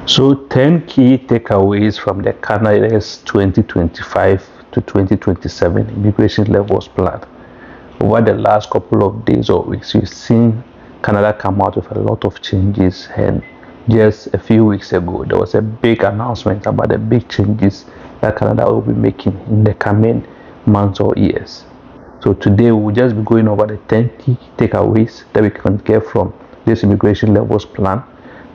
So 10 key takeaways from the Canada's 2025 to 2027 Immigration Levels Plan. Over the last couple of days or weeks, you've seen Canada come out with a lot of changes, and just a few weeks ago, there was a big announcement about the big changes that Canada will be making in the coming months or years. So today, we'll just be going over the 10 key takeaways that we can get from this Immigration Levels Plan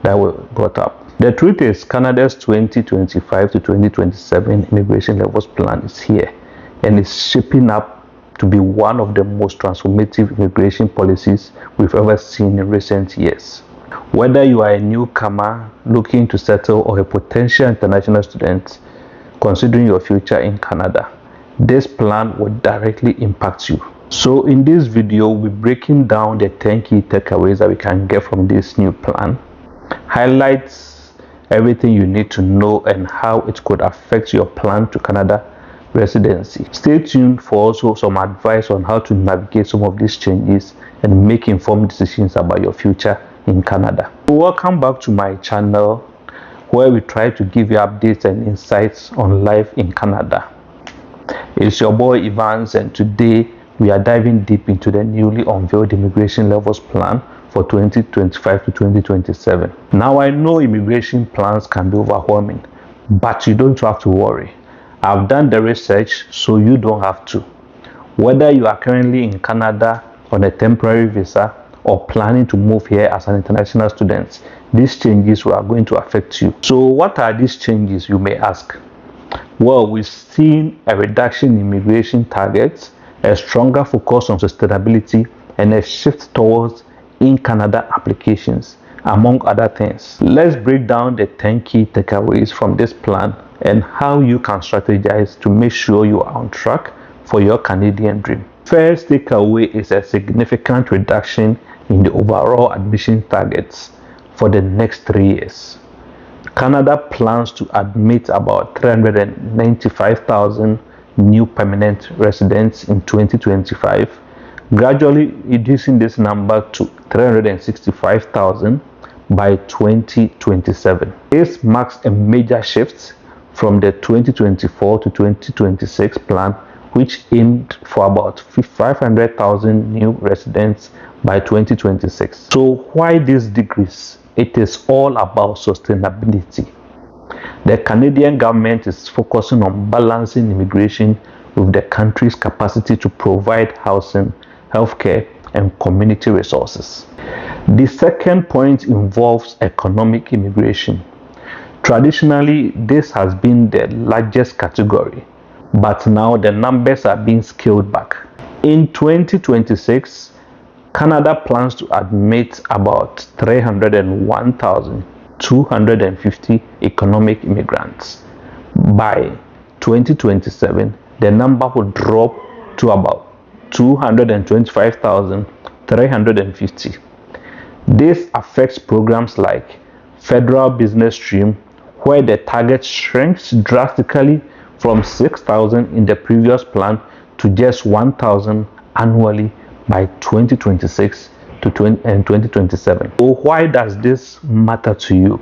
that were brought up. The truth is, Canada's 2025 to 2027 Immigration Levels Plan is here, and it's shaping up to be one of the most transformative immigration policies we've ever seen in recent years. Whether you are a newcomer looking to settle or a potential international student considering your future in Canada, this plan will directly impact you. So in this video, we'll be breaking down the 10 key takeaways that we can get from this new plan, highlights everything you need to know and how it could affect your plan to Canada residency. Stay tuned for also some advice on how to navigate some of these changes and make informed decisions about your future in Canada. Welcome back to my channel, where we try to give you updates and insights on life in Canada. It's your boy Evans, and today we are diving deep into the newly unveiled Immigration Levels Plan for 2025 to 2027. Now, I know immigration plans can be overwhelming, but you don't have to worry. I've done the research, so you don't have to. Whether you are currently in Canada on a temporary visa or planning to move here as an international student, these changes are going to affect you. So what are these changes, you may ask? Well, we've seen a reduction in immigration targets, a stronger focus on sustainability, and a shift towards in-Canada applications, among other things. Let's break down the 10 key takeaways from this plan and how you can strategize to make sure you are on track for your Canadian dream. First takeaway is a significant reduction in the overall admission targets for the next 3 years. Canada plans to admit about 395,000 new permanent residents in 2025, gradually reducing this number to 365,000 by 2027. This marks a major shift from the 2024 to 2026 plan, which aimed for about 500,000 new residents by 2026. So why this decrease? It is all about sustainability. The Canadian government is focusing on balancing immigration with the country's capacity to provide housing, healthcare, and community resources. The second point involves economic immigration. Traditionally, this has been the largest category, but now the numbers are being scaled back. In 2026, Canada plans to admit about 301,250 economic immigrants. By 2027, the number will drop to about 225,350. This affects programs like Federal Business Stream, where the target shrinks drastically from 6,000 in the previous plan to just 1,000 annually by 2026 to 2027. So why does this matter to you?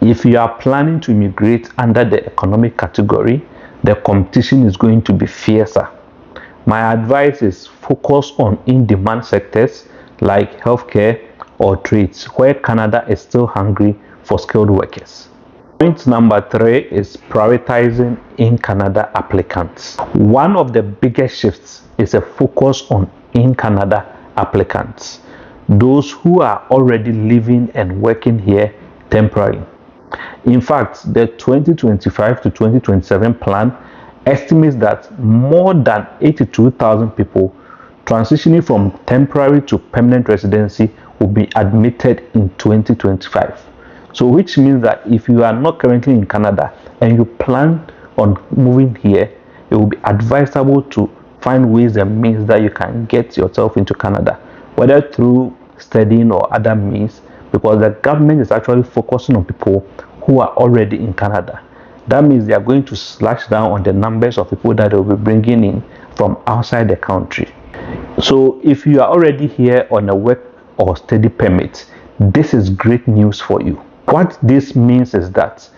If you are planning to immigrate under the economic category, the competition is going to be fiercer. My advice is focus on in-demand sectors like healthcare or trades, where Canada is still hungry for skilled workers. Point number 3 is prioritizing in-Canada applicants. One of the biggest shifts is a focus on in-Canada applicants, those who are already living and working here temporarily. In fact, the 2025 to 2027 plan estimates that more than 82,000 people transitioning from temporary to permanent residency will be admitted in 2025. So which means that if you are not currently in Canada and you plan on moving here, it will be advisable to find ways and means that you can get yourself into Canada, whether through studying or other means, because the government is actually focusing on people who are already in Canada. That means they are going to slash down on the numbers of people that they will be bringing in from outside the country. So if you are already here on a work or study permit, this is great news for you. What this means is that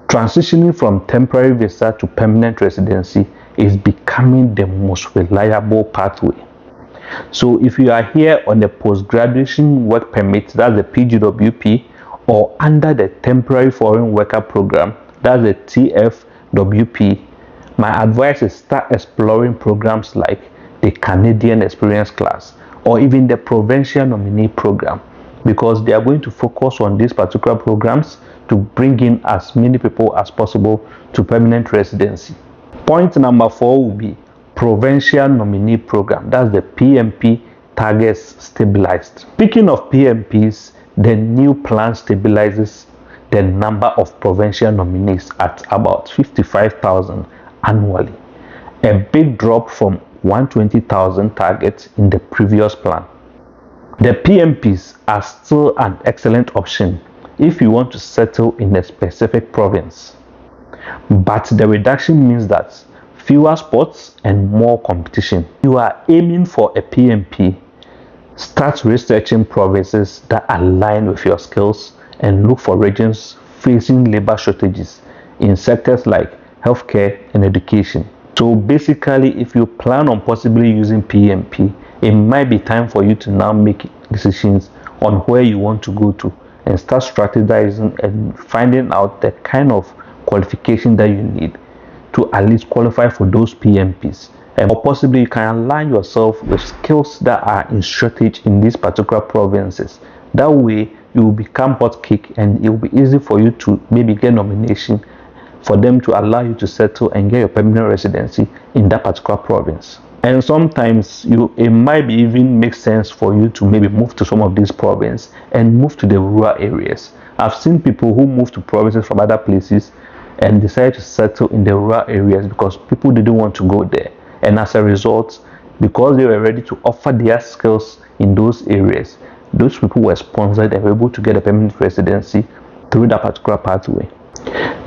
transitioning from temporary visa to permanent residency is becoming the most reliable pathway. So if you are here on the post-graduation work permit, that's the PGWP, or under the temporary foreign worker program, that's the TFWP, my advice is start exploring programs like the Canadian Experience Class or even the Provincial Nominee Program, because they are going to focus on these particular programs to bring in as many people as possible to permanent residency. Point number 4 will be Provincial Nominee Program. That's the PNP targets stabilized. Speaking of PNPs, the new plan stabilizes the number of provincial nominees at about 55,000 annually, a big drop from 120,000 targets in the previous plan. The PNPs are still an excellent option if you want to settle in a specific province, but the reduction means that fewer spots and more competition. If you are aiming for a PNP, start researching provinces that align with your skills and look for regions facing labor shortages in sectors like healthcare and education. So basically, if you plan on possibly using PNP, it might be time for you to now make decisions on where you want to go to and start strategizing and finding out the kind of qualification that you need to at least qualify for those PNPs. Or possibly you can align yourself with skills that are in shortage in these particular provinces. That way you will become hot cake and it will be easy for you to maybe get nomination for them to allow you to settle and get your permanent residency in that particular province. And sometimes it might even make sense for you to maybe move to some of these provinces and move to the rural areas. I've seen people who move to provinces from other places and decide to settle in the rural areas because people didn't want to go there. And as a result, because they were ready to offer their skills in those areas, those people were sponsored and were able to get a permanent residency through that particular pathway.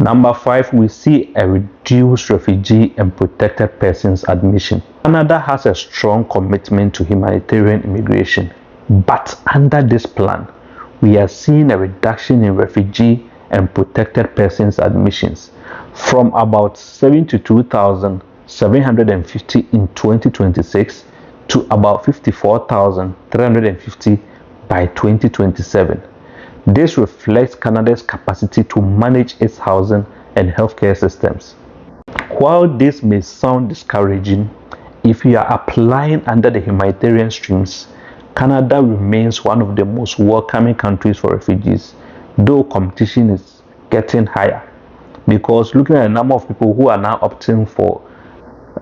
Number 5, we see a reduced refugee and protected persons admission. Canada has a strong commitment to humanitarian immigration, but under this plan, we are seeing a reduction in refugee and protected persons admissions from about 72,750 in 2026 to about 54,350 by 2027. This reflects Canada's capacity to manage its housing and healthcare systems. While this may sound discouraging, if you are applying under the humanitarian streams, Canada remains one of the most welcoming countries for refugees, though competition is getting higher. Because looking at the number of people who are now opting for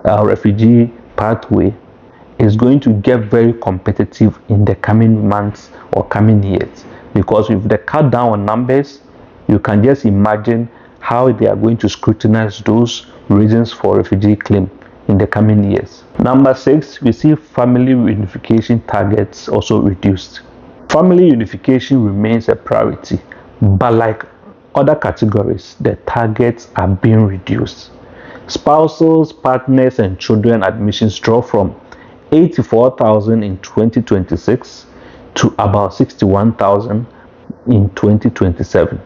a refugee pathway is going to get very competitive in the coming months or coming years. Because with the cut down on numbers, you can just imagine how they are going to scrutinize those reasons for refugee claim in the coming years. Number 6, we see family reunification targets also reduced. Family unification remains a priority, but like other categories, the targets are being reduced. Spousals, partners, and children admissions drop from 84,000 in 2026 to about 61,000 in 2027.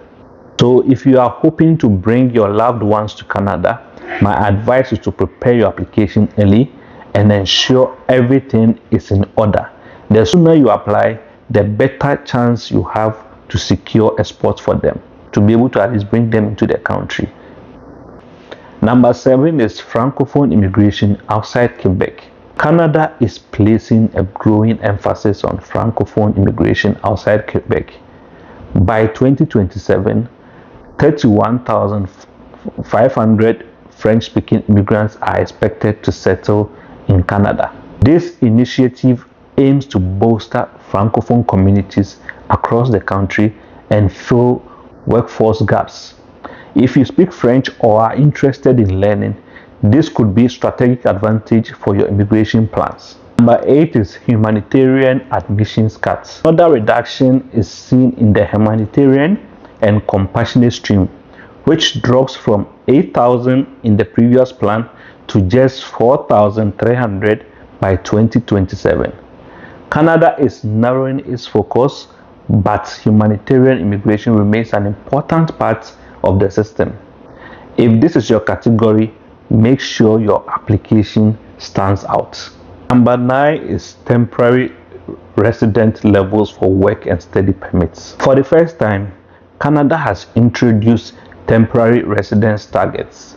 So if you are hoping to bring your loved ones to Canada, my advice is to prepare your application early and ensure everything is in order. The sooner you apply, the better chance you have to secure a spot for them, to be able to at least bring them into the country. Number 7 is Francophone immigration outside Quebec. Canada is placing a growing emphasis on Francophone immigration outside Quebec. By 2027, 31,500 French-speaking immigrants are expected to settle in Canada. This initiative aims to bolster Francophone communities across the country and fill workforce gaps. If you speak French or are interested in learning, this could be a strategic advantage for your immigration plans. Number 8 is Humanitarian Admissions Cut. Another reduction is seen in the humanitarian and compassionate stream, which drops from 8,000 in the previous plan to just 4,300 by 2027. Canada is narrowing its focus but humanitarian immigration remains an important part of the system. If this is your category, make sure your application stands out. Number 9 is temporary resident levels for work and study permits. For the first time, Canada has introduced temporary residence targets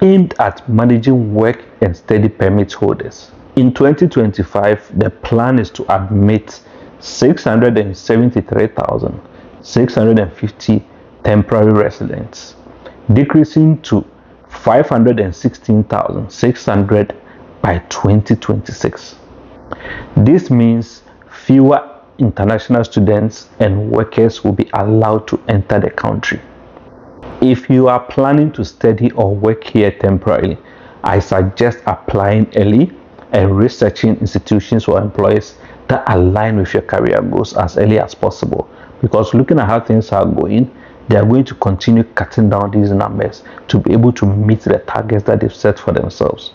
aimed at managing work and study permit holders. In 2025, the plan is to admit 673,650 temporary residents, decreasing to 516,600 by 2026. This means fewer international students and workers will be allowed to enter the country. If you are planning to study or work here temporarily, I suggest applying early and researching institutions or employers that align with your career goals as early as possible, because looking at how things are going, they are going to continue cutting down these numbers to be able to meet the targets that they've set for themselves.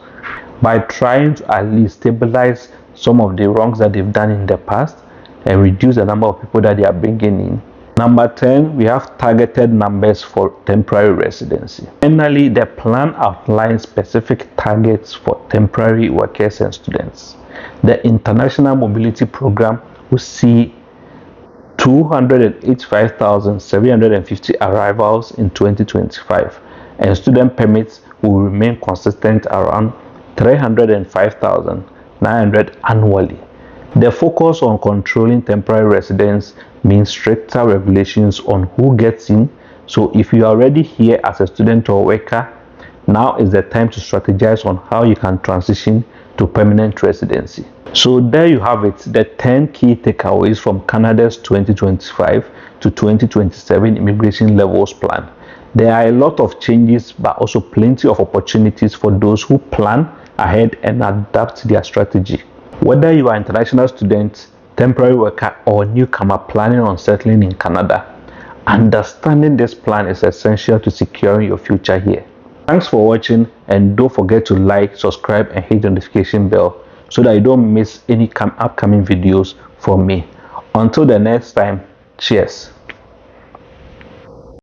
By trying to at least stabilize some of the wrongs that they've done in the past and reduce the number of people that they are bringing in. Number 10, we have targeted numbers for temporary residency. Finally, the plan outlines specific targets for temporary workers and students. The International Mobility Program will see 285,750 arrivals in 2025, and student permits will remain consistent around 305,900 annually. The focus on controlling temporary residents means stricter regulations on who gets in. So if you are already here as a student or worker, now is the time to strategize on how you can transition to permanent residency. So there you have it, the 10 key takeaways from Canada's 2025 to 2027 immigration levels plan. There are a lot of changes, but also plenty of opportunities for those who plan ahead and adapt their strategy. Whether you are an international student, temporary worker, or newcomer planning on settling in Canada, understanding this plan is essential to securing your future here. Thanks for watching, and don't forget to like, subscribe, and hit the notification bell so that you don't miss any upcoming videos from me. Until the next time, cheers.